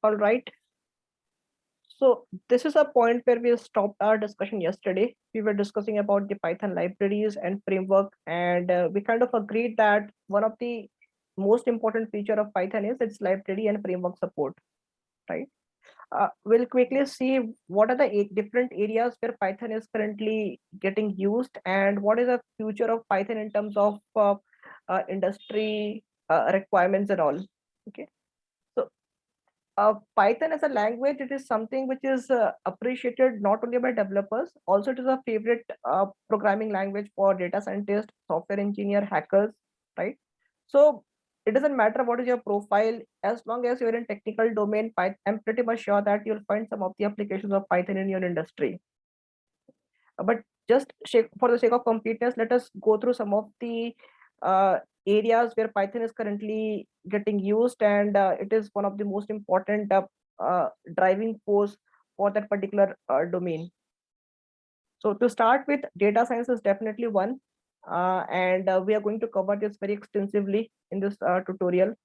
All right. So this is a point where we stopped our discussion yesterday. We were discussing about the Python libraries and framework, and we kind of agreed that one of the most important feature of Python is its library and framework support, right? We'll quickly see what are the different areas where Python is currently getting used, and what is the future of Python in terms of industry requirements and all. Okay. So Python as a language, it is something which is appreciated not only by developers, also it is a favorite programming language for data scientists, software engineer, hackers, right? So it doesn't matter what is your profile, as long as you're in technical domain, I'm pretty much sure that you'll find some of the applications of Python in your industry. But just for the sake of completeness, let us go through some of the areas where Python is currently getting used, and it is one of the most important driving force for that particular domain. So to start with, data science is definitely one, and we are going to cover this very extensively in this tutorial.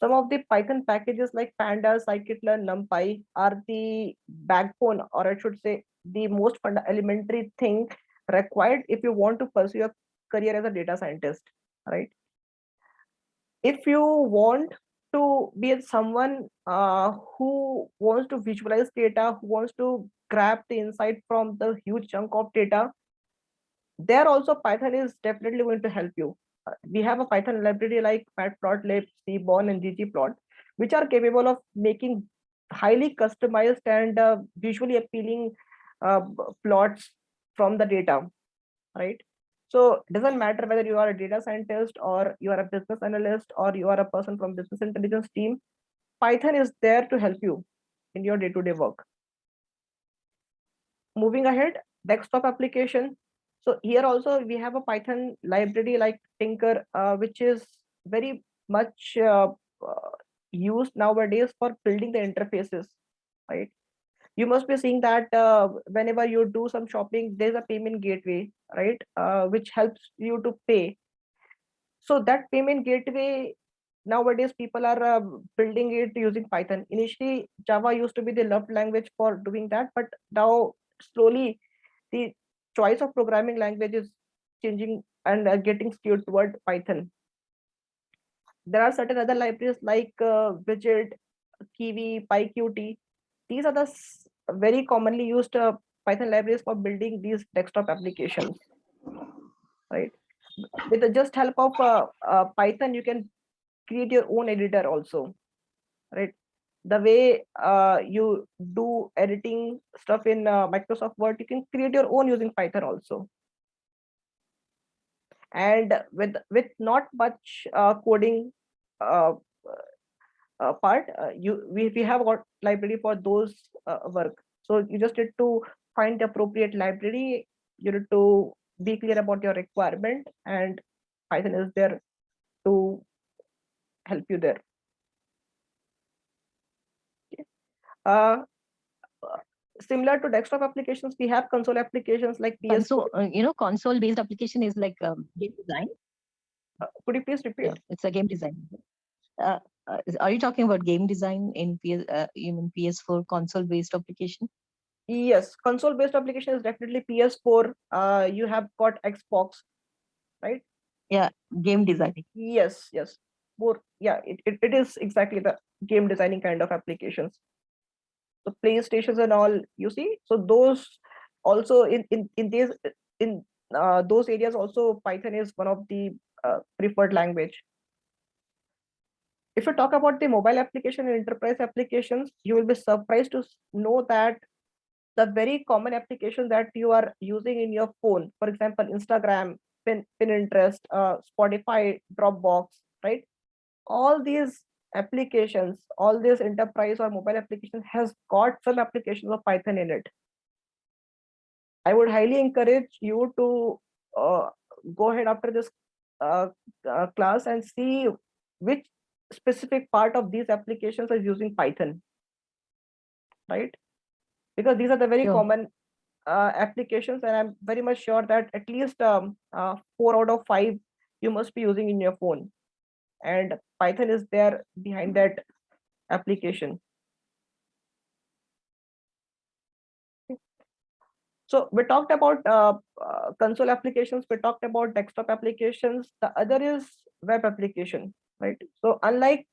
Some of the Python packages like Pandas, Scikit-learn, NumPy are the backbone, or I should say, the most elementary thing required if you want to pursue a career as a data scientist, right? If you want to be someone who wants to visualize data, who wants to grab the insight from the huge chunk of data, there also Python is definitely going to help you. We have a Python library like Matplotlib, Seaborn, and ggplot, which are capable of making highly customized and visually appealing plots from the data, right? So it doesn't matter whether you are a data scientist or you are a business analyst or you are a person from business intelligence team, Python is there to help you in your day-to-day work. Moving ahead, desktop application. So here also we have a Python library like Tinker, which is very much used nowadays for building the interfaces, right? You must be seeing that whenever you do some shopping, there's a payment gateway, right? Which helps you to pay. So that payment gateway, nowadays people are building it using Python. Initially, Java used to be the loved language for doing that, but now slowly the choice of programming language is changing and getting skewed toward Python. There are certain other libraries like Widget, Kiwi, PyQt. These are the very commonly used Python libraries for building these desktop applications, right? With the just help of Python, you can create your own editor also, right? The way you do editing stuff in Microsoft Word, you can create your own using Python also. And with not much coding uh, part, we have got library for those work. So you just need to find the appropriate library. You need to be clear about your requirement, and Python is there to help you there. Okay. Uh, Similar to desktop applications, we have console applications like PS4. Console-based application is like game design. Could you please repeat? Yeah, it's a game design. Uh, are you talking about game design in PS4 console-based application? Yes, console-based application is definitely PS4. You have got Xbox, right? Yeah, game designing. Yes, yes. More, yeah, it is exactly the game designing kind of applications. So PlayStations and all, you see. So those also in these in those areas also Python is one of the preferred language. If you talk about the mobile application and enterprise applications, you will be surprised to know that the very common application that you are using in your phone, for example, Instagram, Pinterest, Spotify, Dropbox, right? All these applications, all these enterprise or mobile applications has got some applications of Python in it. I would highly encourage you to go ahead after this uh, class and see which specific part of these applications is using Python, right? Because these are the very Sure. common applications, and I'm very much sure that at least 4 out of 5 you must be using in your phone, and Python is there behind that application. So we talked about console applications, we talked about desktop applications. The other is web application, right? So unlike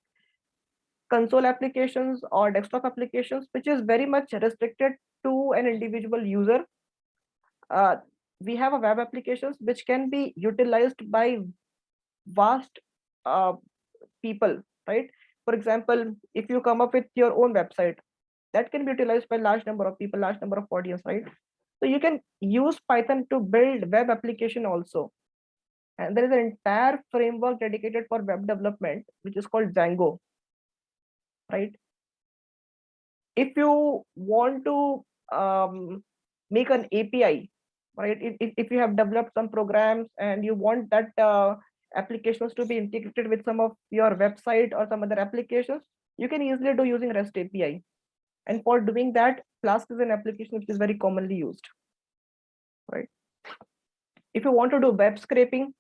console applications or desktop applications, which is very much restricted to an individual user, uh, we have a web applications which can be utilized by vast uh, people, right? For example, if you come up with your own website, that can be utilized by large number of people, large number of audience, right? So you can use Python to build web application also. And there is an entire framework dedicated for web development, which is called Django, right? If you want to make an API, right? If you have developed some programs and you want that applications to be integrated with some of your website or some other applications, you can easily do using REST API. And for doing that, Flask is an application which is very commonly used, right? If you want to do web scraping,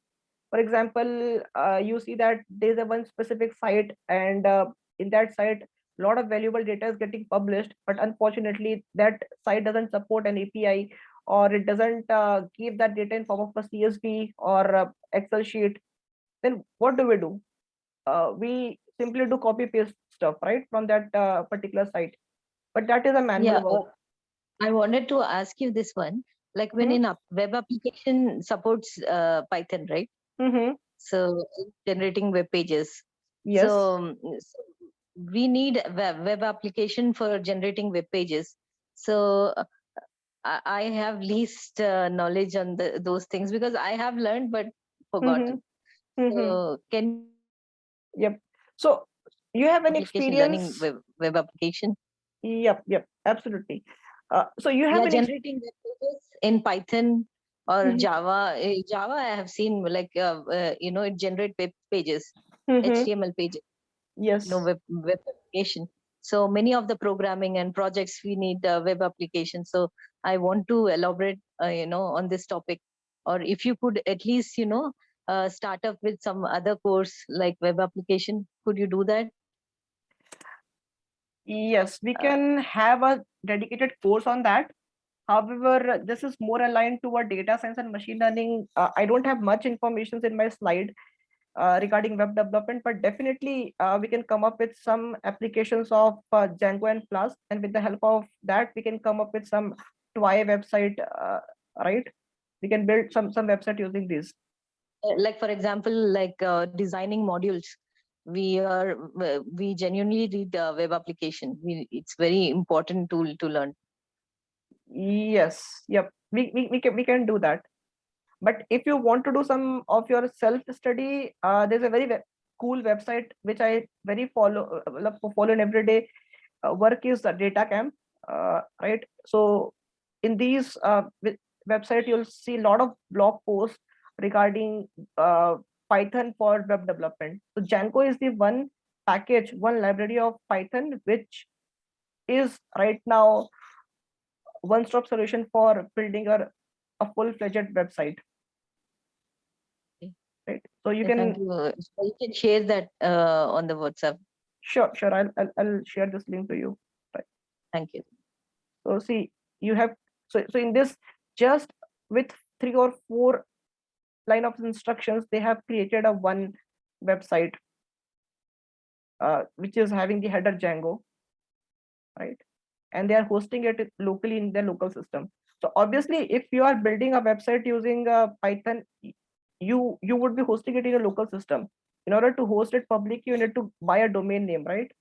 for example, you see that there's a one specific site, and in that site, a lot of valuable data is getting published, but unfortunately, that site doesn't support an API, or it doesn't keep that data in form of a CSV or Excel sheet. Then what do? We simply do copy paste stuff, right, from that particular site. But that is a manual Yeah, work. I wanted to ask you this one. Like when Mhm. in a web application supports Python, right? Mm-hmm. So generating web pages. Yes. So, so we need a web application for generating web pages. So I have least knowledge on those things because I have learned but Mm-hmm. forgotten. Mm-hmm. So can Yep. So you have an application learning experience. web application? Yep. Yep. Absolutely. So you have Yeah, an generating web pages in Python or Mhm. Java. Java, I have seen like it generate web pages, Mhm. HTML pages, Yes. web application. So many of the programming and projects we need web application. So I want to elaborate, on this topic, or if you could at least, start up with some other course like web application. Could you do that? Yes, we Uh, can have a dedicated course on that. However, this is more aligned toward data science and machine learning. I don't have much information in my slide regarding web development, but definitely we can come up with some applications of Django and Flask, and with the help of that, we can come up with some TWI website, right? We can build some website using these. like for example, like designing modules. We genuinely read web application. It's very important tool to learn. Yes, yep. We can do that. But if you want to do some of your self study, there's a very cool website which I very follow in every day work is the data camp, right? So in these website you'll see a lot of blog posts regarding Python for web development. So Django is the one package, one library of Python which is right now one stop solution for building a full-fledged website, Okay. right? So you Yeah, thank can. you. So you can share that on the WhatsApp. Sure, I'll share this link to you, right? Thank you. So see, you have, so in this, just with 3 or 4 line of instructions, they have created a one website which is having the header Django, right? And they are hosting it locally in their local system. So obviously, if you are building a website using Python, you would be hosting it in a local system. In order to host it publicly, you need to buy a domain name, right?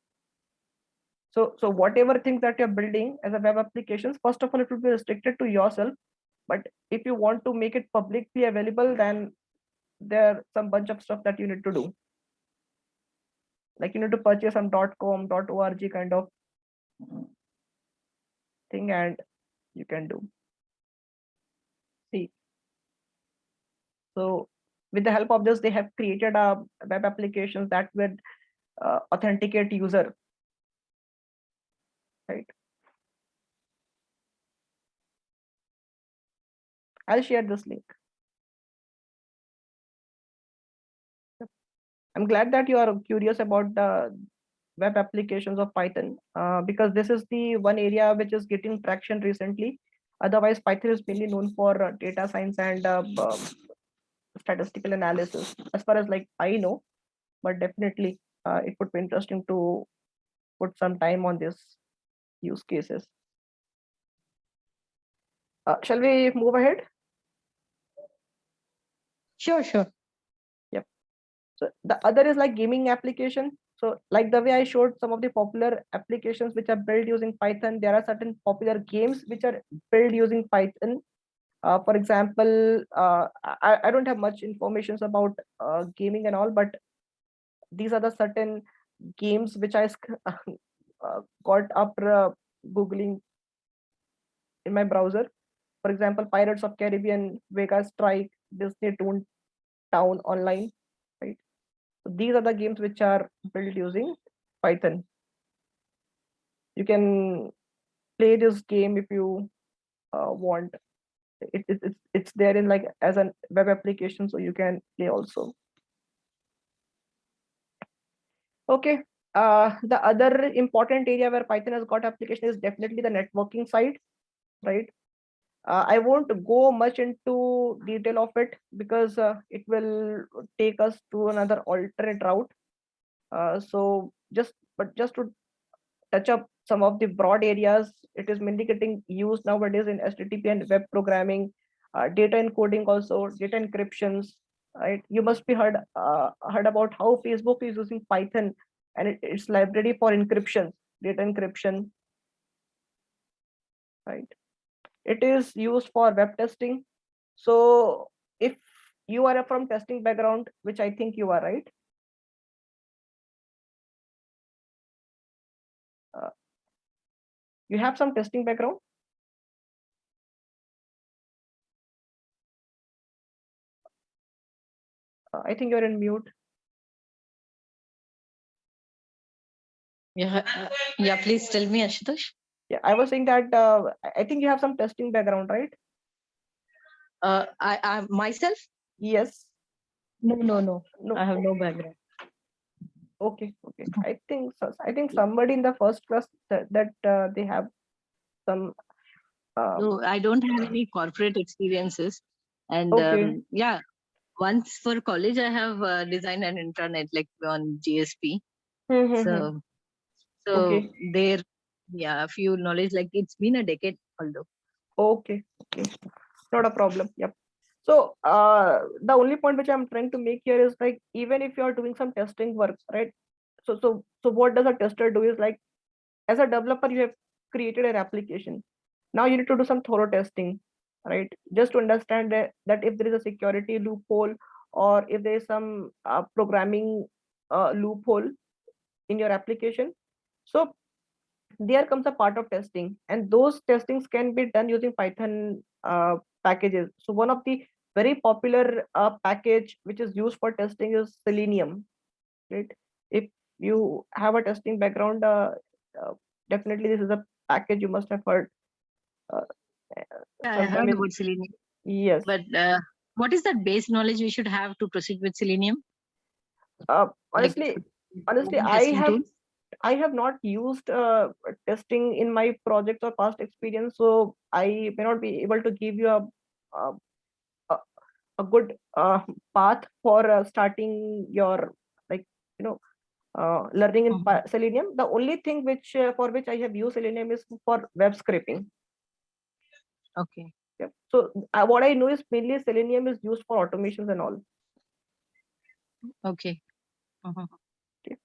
So whatever things that you're building as a web applications, first of all, it will be restricted to yourself. But if you want to make it publicly available, then there are some bunch of stuff that you need to do. Like you need to purchase some .com, .org kind of thing, and you can do. See, so with the help of this, they have created a web applications that would authenticate user, right? I'll share this link. I'm glad that you are curious about the web applications of Python because this is the one area which is getting traction recently. Otherwise, Python is mainly known for data science and statistical analysis, as far as like I know. But definitely, it would be interesting to put some time on this use cases. Shall we move ahead? Sure, sure. Yep. So the other is like gaming application. So like the way I showed some of the popular applications which are built using Python, there are certain popular games which are built using Python. For example, I don't have much information about gaming and all, but these are the certain games which I got after Googling in my browser. For example, Pirates of Caribbean, Vegas Strike, Disney Toon Town Online, right? So these are the games which are built using Python. You can play this game if you want. It's there in like as a web application, so you can play also. Okay. The other important area where Python has got application is definitely the networking side, right? I won't go much into detail of it because it will take us to another alternate route. Just to touch up some of the broad areas, it is mainly getting used nowadays in HTTP and web programming, data encoding, also data encryptions. Right? You must be heard about how Facebook is using Python and its library for encryption, data encryption. Right? It is used for web testing. So if you are from testing background, which I think you are, right? You have some testing background. I think you're in mute. Yeah, yeah. Please tell me, Ashutosh. Yeah, I was saying that I think you have some testing background, right? I myself. Yes. No. No. I have no background. Okay. I think so. I think somebody in the first class that they have some. No, I don't have any corporate experiences, and Okay. yeah, once for college I have designed an intranet like on GSP. Mm-hmm. So so Okay. there, yeah, a few knowledge. Like it's been a decade, although. Okay. Not a problem. Yep. So the only point which I'm trying to make here is like even if you are doing some testing work, right? So what does a tester do is like as a developer you have created an application. Now you need to do some thorough testing, right? Just to understand that if there is a security loophole or if there is some programming loophole in your application. So there comes a part of testing, and those testings can be done using Python packages. So one of the very popular package which is used for testing is Selenium, right? If you have a testing background, uh, definitely this is a package you must have heard uh, Yeah, I sometime heard in. about Selenium, Yes. but what is that base knowledge we should have to proceed with Selenium? uh, Like honestly testing tools? I have not used testing in my projects or past experience, so I may not be able to give you a, a, a good path for starting your like you know learning in Mhm. Selenium. The only thing which for which I have used Selenium is for web scraping. Okay. Yep. So what I know is mainly Selenium is used for automations and all. Okay. Mhm. Okay.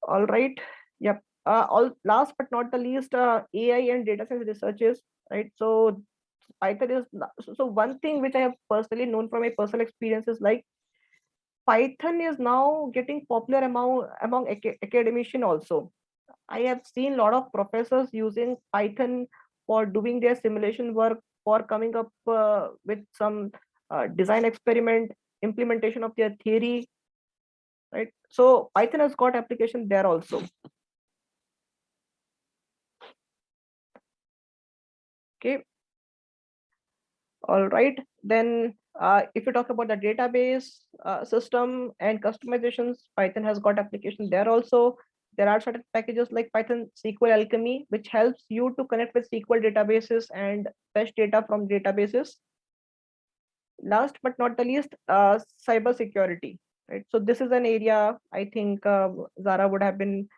All right. Yep. All last but not the least, AI and data science researches, right? So Python is so one thing which I have personally known from my personal experience is like Python is now getting popular among academician also. I have seen a lot of professors using Python for doing their simulation work, for coming up with some design experiment, implementation of their theory, right? So Python has got application there also. Okay. All right. Then if you talk about the database system and customizations, Python has got application there also. there are certain packages like Python SQL Alchemy, which helps you to connect with SQL databases and fetch data from databases. Last but not the least, cyber security, right? So this is an area I think Zara would have been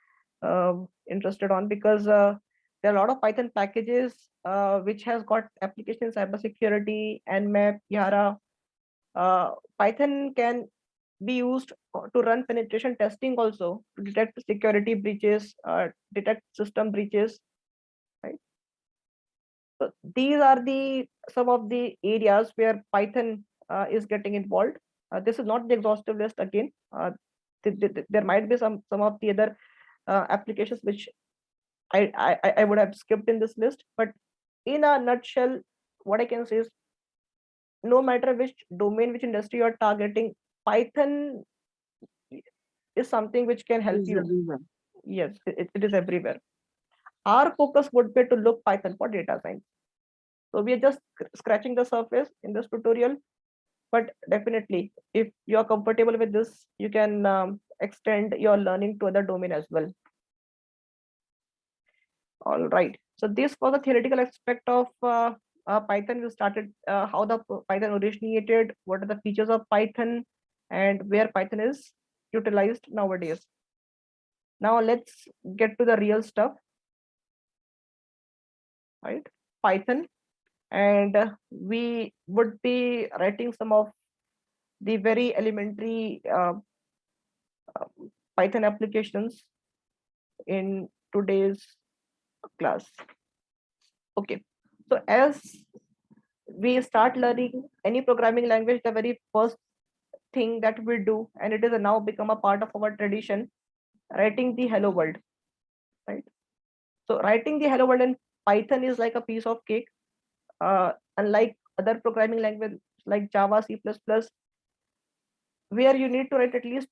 interested on, because there are a lot of Python packages which has got application cybersecurity, Nmap, Yara. Python can be used to run penetration testing also, to detect security breaches, detect system breaches, right? So these are the some of the areas where Python is getting involved. This is not the exhaustive list again. There might be some of the other applications which I would have skipped in this list, but in a nutshell, what I can say is, no matter which domain, which industry you're targeting, Python is something which can help Is you. everywhere. Yes, it is everywhere. Our focus would be to look Python for data science. So we are just scratching the surface in this tutorial, but definitely, if you are comfortable with this, you can extend your learning to other domain as well. All right. So this was the theoretical aspect of Python. We started how the Python originated, what are the features of Python, and where Python is utilized nowadays. Now let's get to the real stuff, right? Python, and we would be writing some of the very elementary Python applications in today's class. Okay, so as we start learning any programming language, the very first thing that we do, and it is now become a part of our tradition, writing the hello world, right? So writing the hello world in Python is like a piece of cake. Unlike other programming language like Java, C++, where you need to write at least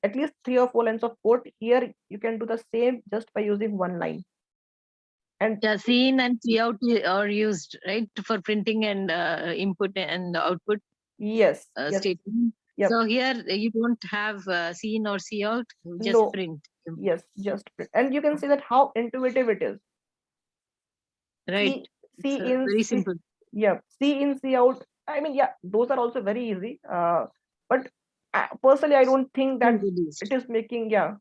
at least 3 or 4 lines of code. Here you can do the same just by using one line. And yeah, scene and cout are used, right, for printing and input and output yes, yes, statement. yep. So here you don't have scene or cout, just No, print. yes, just print. And you can see that how intuitive it is. Right. See It's in, very see, simple. yeah, see in, see out. I mean, yeah, those are also very easy. But personally, I don't think that Introduced. it is making, yeah,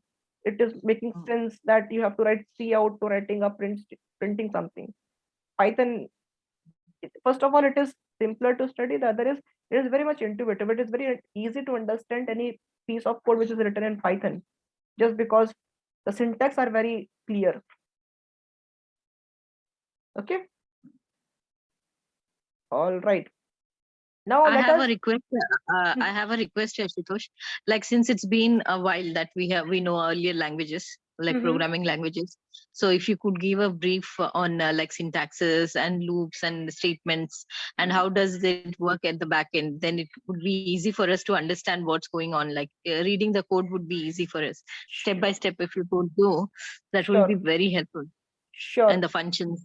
it is making sense that you have to write see out to writing a printing something. Python, first of all, it is simpler to study. The other is, it is very much intuitive. It is very easy to understand any piece of code which is written in Python, just because the syntax are very clear. Okay. All right. Now I let have us. a request. I have a request, Ashutosh. Like, since it's been a while that we know earlier languages, like programming languages. So if you could give a brief on like syntaxes and loops and statements, and how does it work at the back end, then it would be easy for us to understand what's going on. Like reading the code would be easy for us. Step by step, if you could do, that will be very helpful. Sure. And the functions,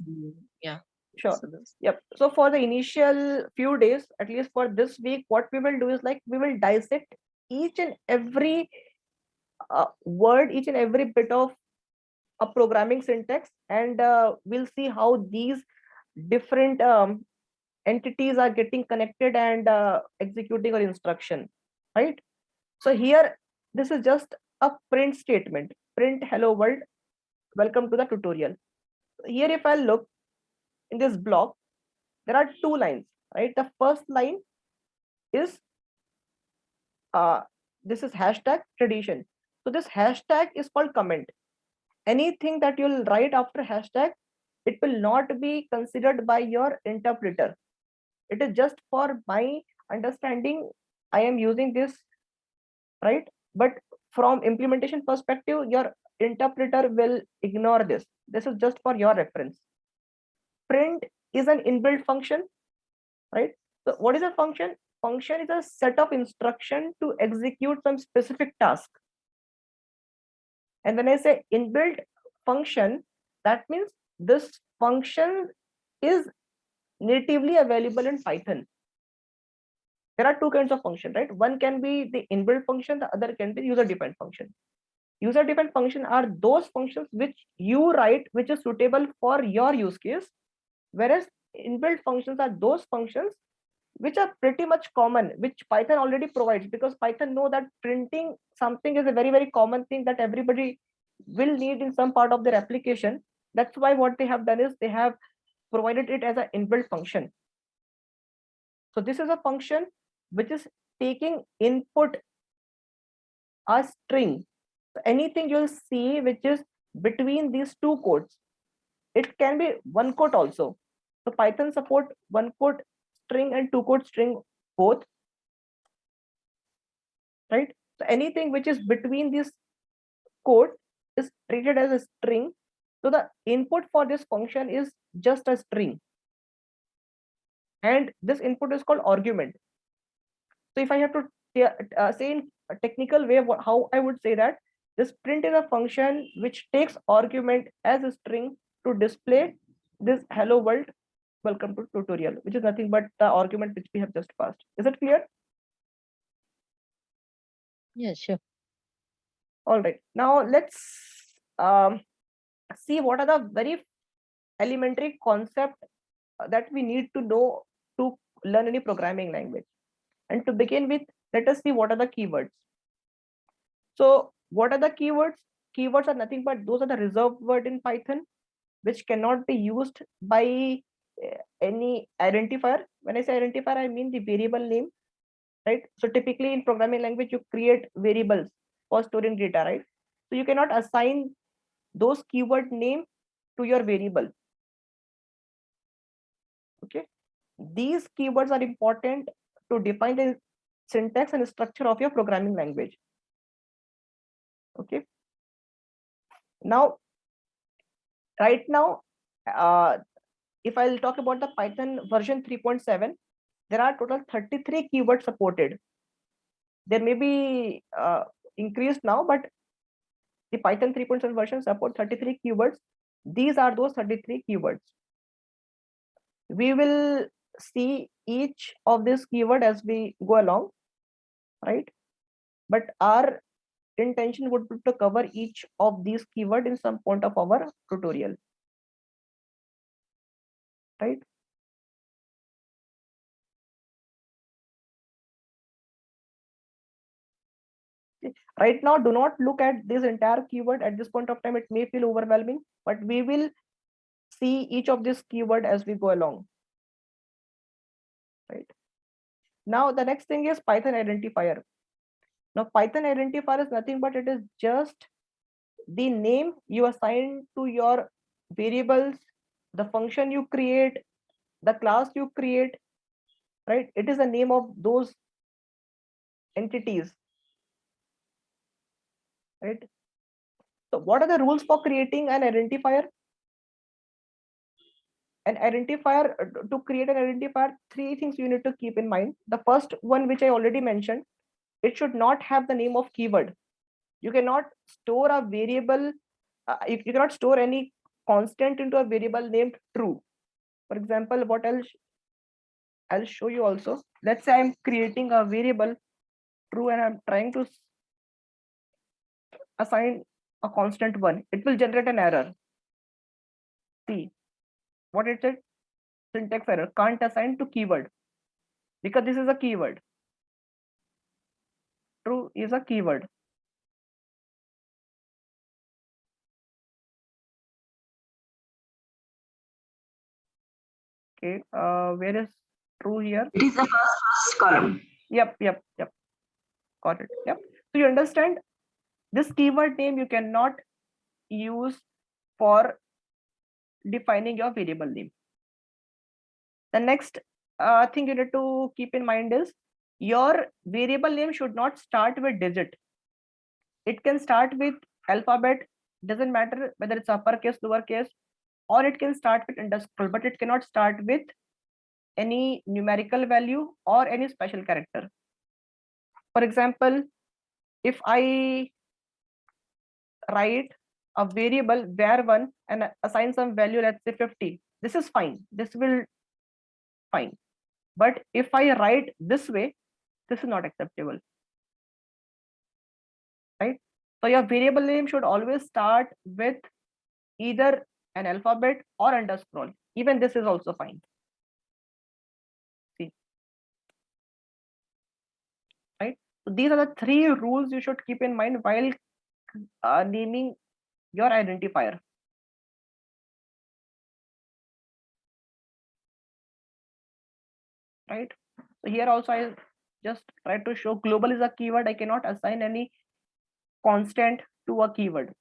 yeah. Sure. Yep. So for the initial few days, at least for this week, what we will do is like we will dissect each and every word, each and every bit of a programming syntax, and we'll see how these different entities are getting connected and executing our instruction, right? So here, this is just a print statement. Print hello world. Welcome to the tutorial. Here, if I look in this block, there are 2 lines, right? The first line is this is hashtag tradition. So this hashtag is called comment. Anything that you'll write after hashtag, it will not be considered by your interpreter. It is just for my understanding. I am using this, right? But from implementation perspective, your interpreter will ignore this. This is just for your reference. Print is an inbuilt function, right? So what is a function? Function is a set of instruction to execute some specific task. And when I say inbuilt function, that means this function is natively available in Python. There are 2 kinds of function, right? One can be the inbuilt function, the other can be user defined function. User defined function are those functions which you write which is suitable for your use case, whereas inbuilt functions are those functions which are pretty much common, which Python already provides, because Python know that printing something is a very, very common thing that everybody will need in some part of their application. That's why what they have done is they have provided it as an inbuilt function. So this is a function which is taking input a string. So anything you'll see which is between these two quotes, it can be one quote also. So Python support one quote string and two quote string both, right? So anything which is between this quote is treated as a string. So the input for this function is just a string, and this input is called argument. So if I have to say in a technical way how I would say that this print is a function which takes argument as a string to display this hello world, welcome to tutorial, which is nothing but the argument which we have just passed. Is it clear? Yeah, sure. All right, now let's see what are the very elementary concept that we need to know to learn any programming language. And to begin with, let us see what are the keywords. So what are the keywords? Keywords are nothing but those are the reserved word in Python which cannot be used by any identifier. When I say identifier, I mean the variable name, right? So typically in programming language, you create variables for storing data, right? So you cannot assign those keyword name to your variable. Okay. These keywords are important to define the syntax and structure of your programming language. Okay. Now, right now, if I'll talk about the Python version 3.7, there are total 33 keywords supported. There may be increased now, but the Python 3.7 version support 33 keywords. These are those 33 keywords. We will see each of this keyword as we go along, right? But our intention would be to cover each of these keyword in some point of our tutorial, right? Right now, do not look at this entire keyword at this point of time. It may feel overwhelming, but we will see each of this keyword as we go along, right? Now, the next thing is Python identifier. Now, Python identifier is nothing but it is just the name you assign to your variables, the function you create, the class you create, right? It is the name of those entities, right? So what are the rules for creating an identifier? An identifier, to create an identifier, three things you need to keep in mind. The first one, which I already mentioned, it should not have the name of keyword. You cannot store a variable, you cannot store any constant into a variable named true. For example, what I'll show you also. Let's say I'm creating a variable true and I'm trying to assign a constant one. It will generate an error. See what it said? Syntax error, can't assign to keyword, because this is a keyword. True is a keyword. Okay, where is true here? It is the first column. Yep. Got it. Yep. So you understand this keyword name you cannot use for defining your variable name. The next thing you need to keep in mind is your variable name should not start with digit. It can start with alphabet, doesn't matter whether it's uppercase, lowercase, or it can start with underscore, but it cannot start with any numerical value or any special character. For example, if I write a variable var1 and assign some value, let's say 50, this is fine. This will fine. But if I write this way, this is not acceptable, right? So your variable name should always start with either an alphabet or underscore. Even this is also fine. See, right? So these are the three rules you should keep in mind while naming your identifier. Right? So here also I just try to show global is a keyword. I cannot assign any constant to a keyword.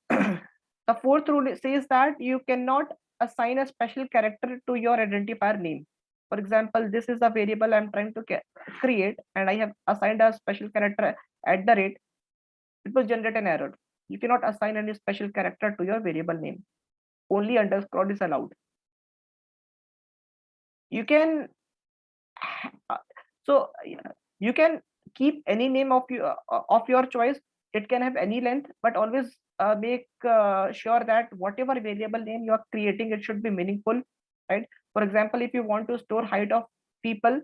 The fourth rule says that you cannot assign a special character to your identifier name. For example, this is a variable I'm trying to create, and I have assigned a special character at the rate. It will generate an error. You cannot assign any special character to your variable name. Only underscore is allowed. You can so you can keep any name of your choice. It can have any length, but always make sure that whatever variable name you are creating, it should be meaningful, right? For example, if you want to store height of people,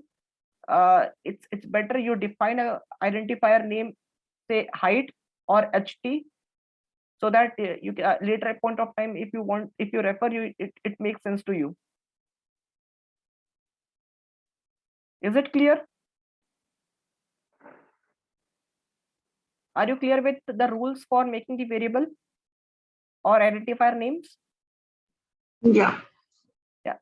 it's better you define a identifier name, say height or ht, so that you can, later at point of time, if you want, if you refer, it makes sense to you. Is it clear? Are you clear with the rules for making the variable or identifier names? Yeah. Yeah.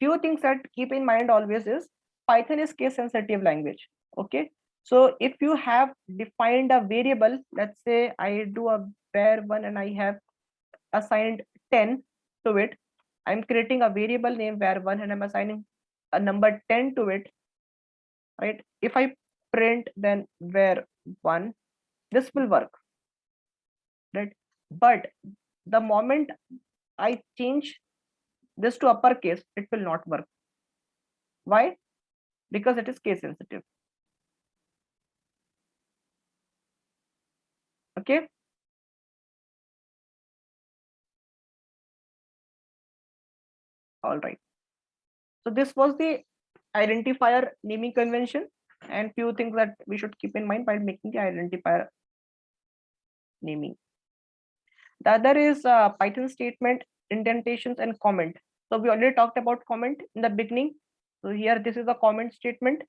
Few things that keep in mind always is Python is case sensitive language. Okay. So if you have defined a variable, let's say I do a var1 and I have assigned 10 to it. I'm creating a variable name var1 and I'm assigning a number 10 to it. Right. If I print then var1, this will work. Right. But the moment I change this to uppercase, it will not work. Why? Because it is case sensitive. Okay. All right. So this was the identifier naming convention and few things that we should keep in mind while making the identifier naming. The other is Python statement, indentations, and comment. So we already talked about comment in the beginning. So here this is a comment statement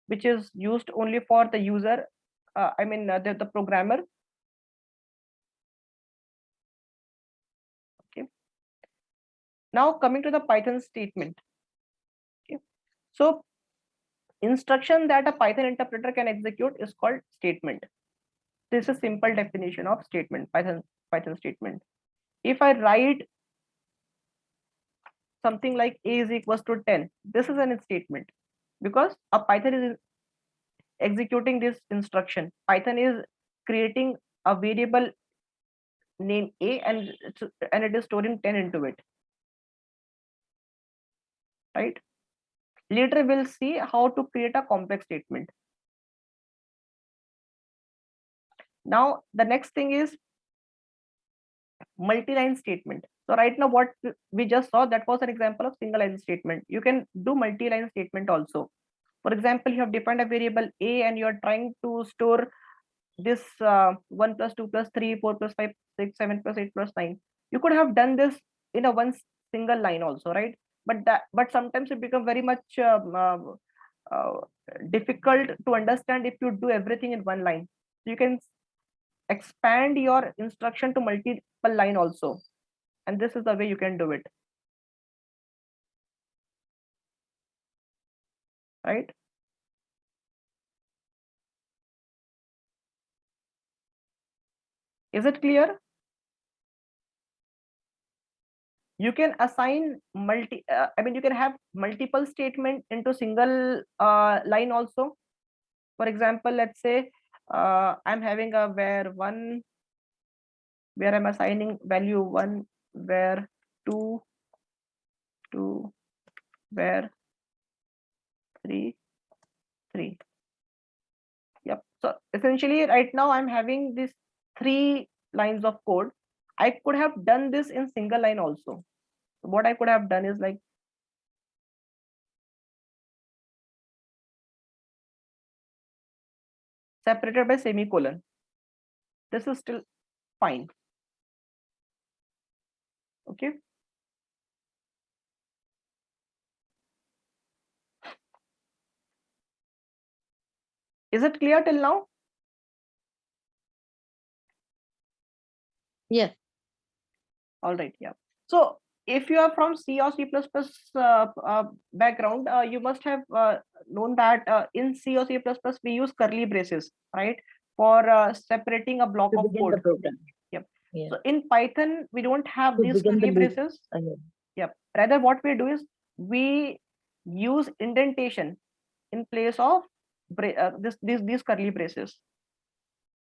which is used only for the user. The programmer. Okay. Now coming to the Python statement. Okay. So instruction that a Python interpreter can execute is called statement. This is a simple definition of statement, Python statement. If I write something like a is equals to 10, this is an statement because a Python is executing this instruction. Python is creating a variable name a and it is storing 10 into it. Right? Later we'll see how to create a complex statement. Now the next thing is multi-line statement. So right now what we just saw, that was an example of single line statement. You can do multi-line statement also. For example, you have defined a variable a and you are trying to store this 1 plus 2 plus 3 4 plus 5 6 7 plus 8 plus 9. You could have done this in a one single line also, right? But sometimes it becomes very much uh, difficult to understand if you do everything in one line. So you can expand your instruction to multiple line also, and this is the way you can do it, right? Is it clear? You can assign you can have multiple statement into single line also. For example, let's say I'm having a var1 where I'm assigning value 1, var2 2, var3 3. Yep. So essentially right now I'm having these 3 lines of code. I could have done this in single line also. What I could have done is like separated by semicolon. This is still fine. Okay. Is it clear till now? Yeah. All right. Yeah. So if you are from C or C++ background, you must have known that in C or C++ we use curly braces, right, for separating a block To of begin the code. program. Yep. Yeah. So in Python, we don't have To these begin the curly loop. braces. Yeah. Yep. Rather, what we do is we use indentation in place of these curly braces.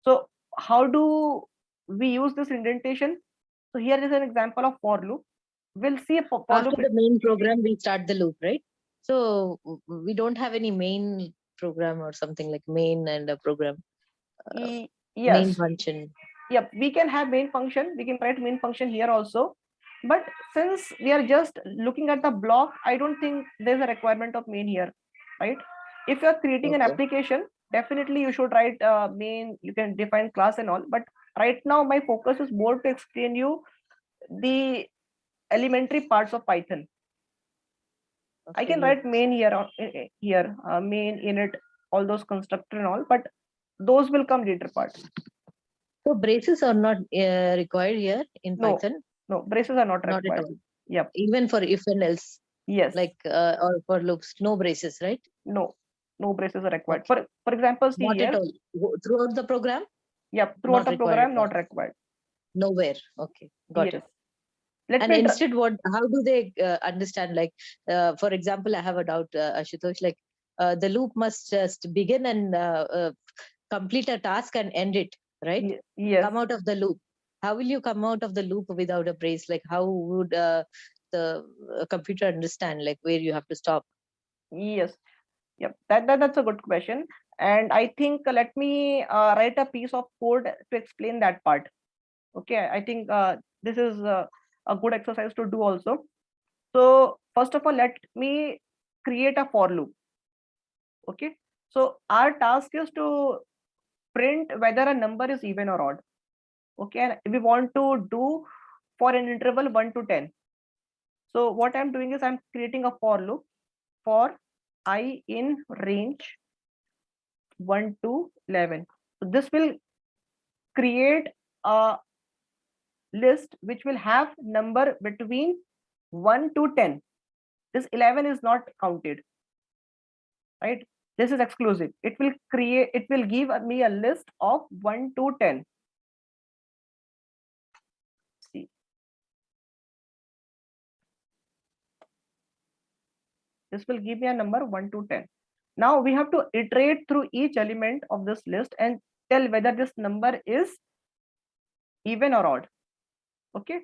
So how do we use this indentation? So here is an example of for loop. We'll see a for loop. After the main program, we start the loop, right? So we don't have any main program or something like main and a program. Main Yes. function. Yep. We can have main function. We can write main function here also. But since we are just looking at the block, I don't think there's a requirement of main here, right? If you're creating an Okay. application, definitely you should write main. You can define class and all. But right now, my focus is more to explain you the elementary parts of Python. I can Okay. write main here, main, init, all those constructor and all, but those will come later part. So braces are not required here in No, Python? no, braces are not Not at required. all. Yep. Even for if and else, Yes. like or for loops, no braces, right? No, no braces are required. Okay. For example, see Not here. at all. Throughout the program? Yep, throughout Not the required program, at all. not required. Nowhere. Okay, got Yes. it. Let And me instead, how do they understand? Like, for example, I have a doubt, Ashutosh, like the loop must just begin and complete a task and end it, right? Yes. Come out of the loop. How will you come out of the loop without a brace? Like, how would the computer understand, like, where you have to stop? Yes. Yep. That's a good question. And I think let me write a piece of code to explain that part. Okay. I think this is a good exercise to do also. So first of all, let me create a for loop. Okay. So our task is to print whether a number is even or odd. Okay. And we want to do for an interval 1 to 10. So what I'm doing is I'm creating a for loop for I in range 1 to 11. So this will create a list which will have number between 1 to 10. This 11 is not counted, right? This is exclusive. It will give me a list of 1 to 10. See, this will give me a number 1 to 10. Now we have to iterate through each element of this list and tell whether this number is even or odd. Okay.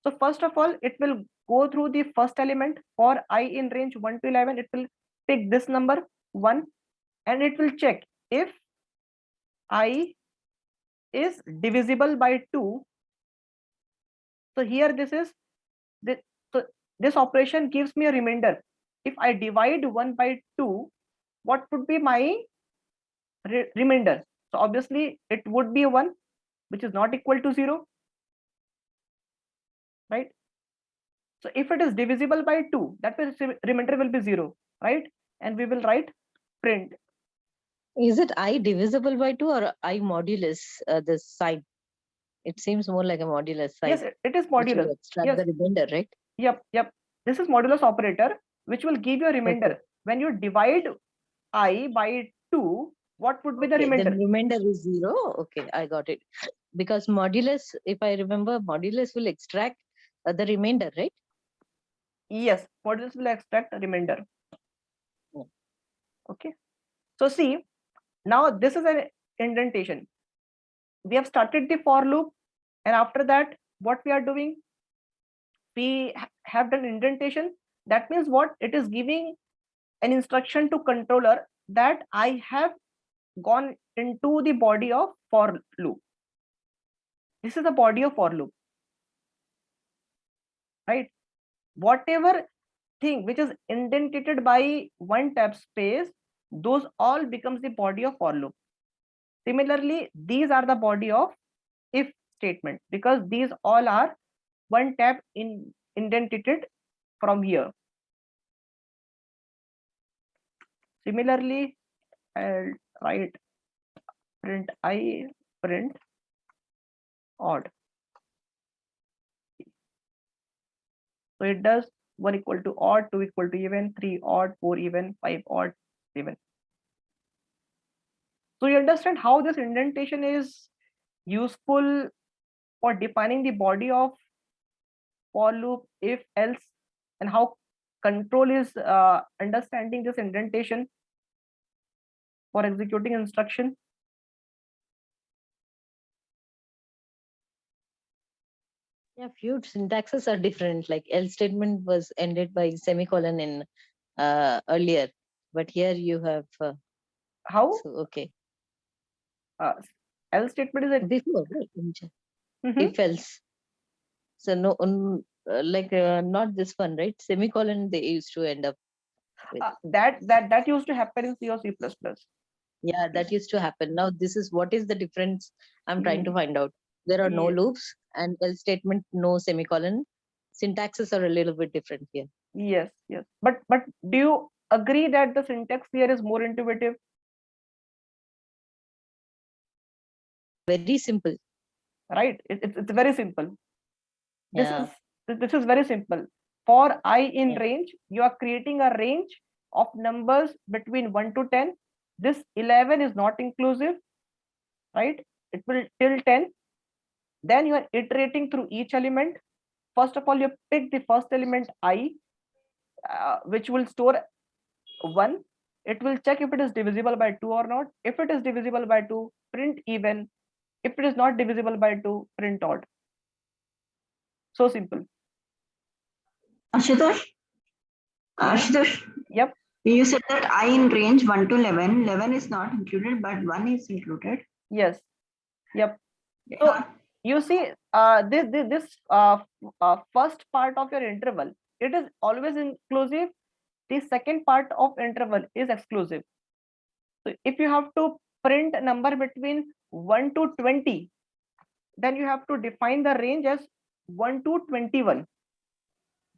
So first of all, it will go through the first element for I in range 1 to 11. It will pick this number 1 and it will check if I is divisible by 2. So here this is this, so this operation gives me a remainder. If I divide 1 by 2, what would be my remainder? So obviously it would be 1, which is not equal to 0, right? So if it is divisible by 2, that means remainder will be 0, right? And we will write print. Is it I divisible by 2 or I modulus the sign? It seems more like a modulus sign. Yes, it is Which will modulus. extract Yes. the remainder, right? Yep. This is modulus operator, which will give you a remainder. Okay. When you divide I by 2, what would be the remainder? The remainder is 0. Okay, I got it. Because modulus, if I remember, modulus will extract the remainder, right? Yes, modulus will extract a remainder. Yeah. Okay. So see, now this is an indentation. We have started the for loop, and after that, what we are doing, we have done indentation. That means what? It is giving an instruction to controller that I have gone into the body of for loop. This is the body of for loop, right? Whatever thing which is indented by one tab space, those all becomes the body of for loop. Similarly, these are the body of if statement, because these all are one tab indented from here. Similarly, I'll write print I, print odd. So it does 1 equal to odd, 2 equal to even, 3 odd, 4 even, 5 odd, 7. So you understand how this indentation is useful for defining the body of for loop, if, else, and how control is understanding this indentation for executing instruction. Yeah, few syntaxes are different. Like else statement was ended by semicolon in earlier, but here you have How so okay uh, else statement is a before right? Mhm. If else. So no, like not this one, right? Semicolon they used to end up with. that used to happen in C or C++. Yeah, that used to happen. Now this is what is the difference I'm trying to Mm, find out. There are no ye- loops and else statement, no semicolon. Syntaxes are a little bit different here. yes, yes. But do you agree that the syntax here is more intuitive? Very simple. Right? It's very simple. This Yeah. is very simple. For I in Yeah. range, you are creating a range of numbers between 1 to 10. This 11 is not inclusive, right? It will till 10. Then you are iterating through each element. First of all, you pick the first element I, which will store 1. It will check if it is divisible by 2 or not. If it is divisible by 2, print even. If it is not divisible by 2, print odd. So simple. Ashutosh, Mhm. Ashutosh, Yep. you said that I in range 1 to 11. 11 is not included, but 1 is included. Yes. Yep. Yeah. So you see, this first part of your interval, it is always inclusive. The second part of interval is exclusive. So if you have to print a number between 1 to 20, then you have to define the range as 1 to 21.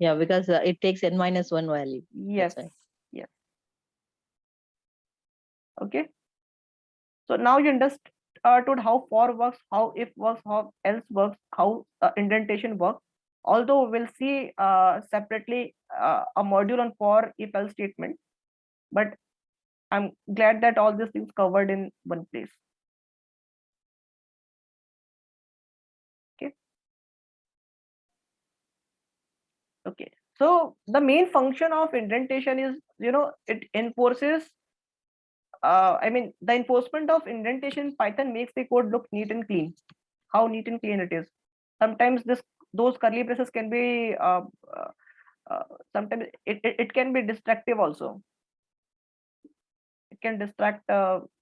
Yeah, because it takes n-1 value. Yes. That's why. Yes. Okay. So now you understood how for works, how if works, how else works, how indentation works. Although we'll see separately a module on for if else statement, but I'm glad that all these things covered in one place. Okay. Okay. So the main function of indentation is, it enforces. I mean, the enforcement of indentation in Python makes the code look neat and clean. How neat and clean it is. Sometimes those curly braces can be uh, sometimes it can be distractive also. It can distract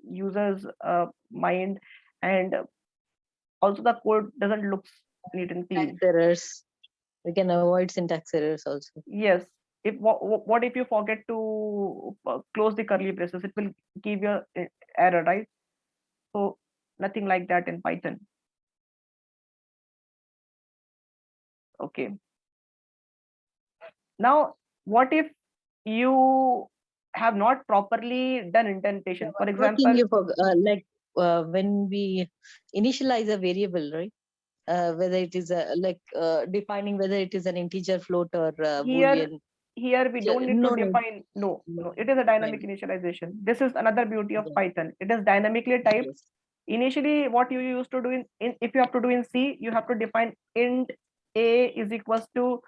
users mind, and also the code doesn't look neat and Syntax clean. errors. We can avoid syntax errors also. Yes, if what if you forget to close the curly braces, it will give you a error, right? So nothing like that in Python. Okay, now what if you have not properly done indentation? For One more thing example, you forgot, when we initialize a variable, right? Whether it is defining whether it is an integer, float, or here boolean. here we don't need to No, no, define. No, no, no, it is a dynamic fine. initialization. This is another beauty of Yeah, Python. It is dynamically typed. yes. Initially what you used to do in if you have to do in C, you have to define int a is equals to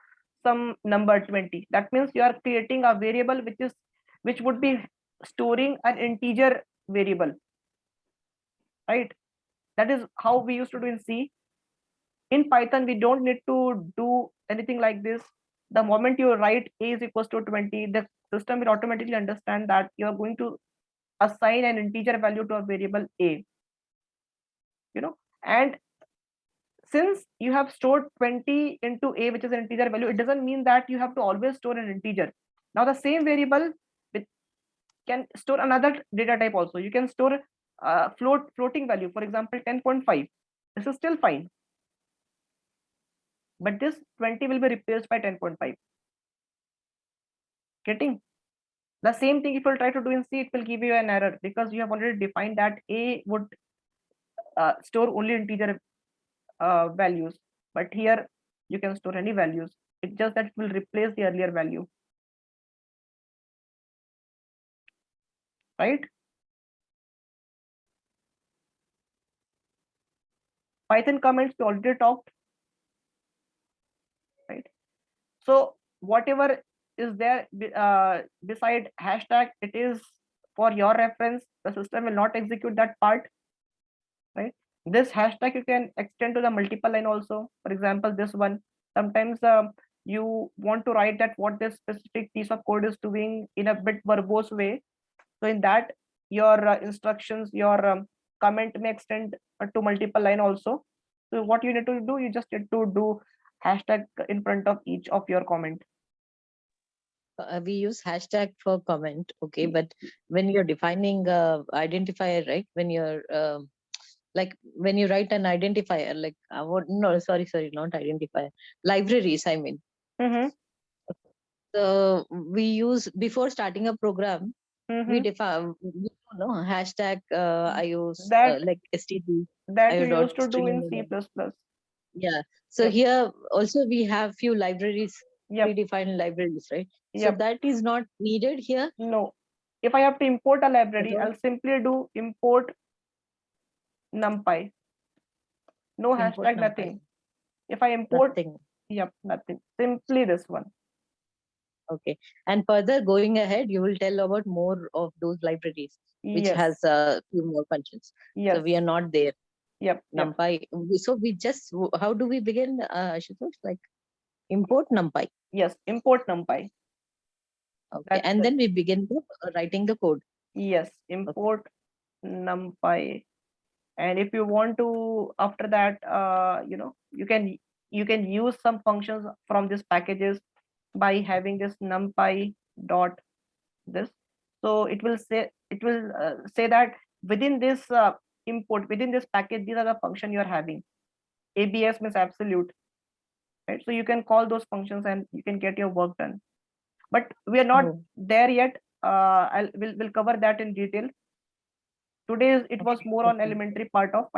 some number 20. That means you are creating a variable which would be storing an integer variable, right? That is how we used to do in C. In Python, we don't need to do anything like this. The moment you write a is equals to 20, the system will automatically understand that you are going to assign an integer value to a variable a, and since you have stored 20 into a, which is an integer value, it doesn't mean that you have to always store an integer. Now the same variable can store another data type also. You can store floating value, for example 10.5, this is still fine, but this 20 will be replaced by 10.5. Getting? The same thing if you try to do in C, it will give you an error because you have already defined that A would store only integer values, but here you can store any values. It's just that it will replace the earlier value, right? Python comments we already talked, right? So whatever is there beside hashtag, it is for your reference. The system will not execute that part, right? This hashtag you can extend to the multiple line also. For example, this one, sometimes you want to write that what this specific piece of code is doing in a bit verbose way. So in that, your instructions, your comment may extend to multiple line also. So what you need to do, you just need to do hashtag in front of each of your comment. We use hashtag for comment, okay, but when you're defining identifier, right, when you're like when you write an identifier, like no, sorry, not identifier, libraries, I mean. So we use, before starting a program, we define, you know, hashtag I use That like std that you io used to do in string. C++. Yeah, so Yep. here also we have few libraries, Yep. predefined libraries, right? So Yep. that is not needed here. No, if I have to import a library, don't- I'll simply do import numpy. No Import hashtag, numpy. nothing. If I import, Nothing. yep, nothing. Simply this one. Okay. And further going ahead, you will tell about more of those libraries, which Yes. has a few more functions. Yes. So we are not there. Yep. Yep. NumPy. So we just, how do we begin, Ashutosh? Like import NumPy. Yes. Import numpy. Okay. That's And it. then we begin writing the code. Yes. Import numpy. And if you want to, after that, you know, you can use some functions from these packages by having this numpy dot this. So it will say that within this import, within this package, these are the function you are having. ABS means absolute, right? So you can call those functions and you can get your work done. But we are not there yet. We'll cover that in detail. Today it was more on elementary part of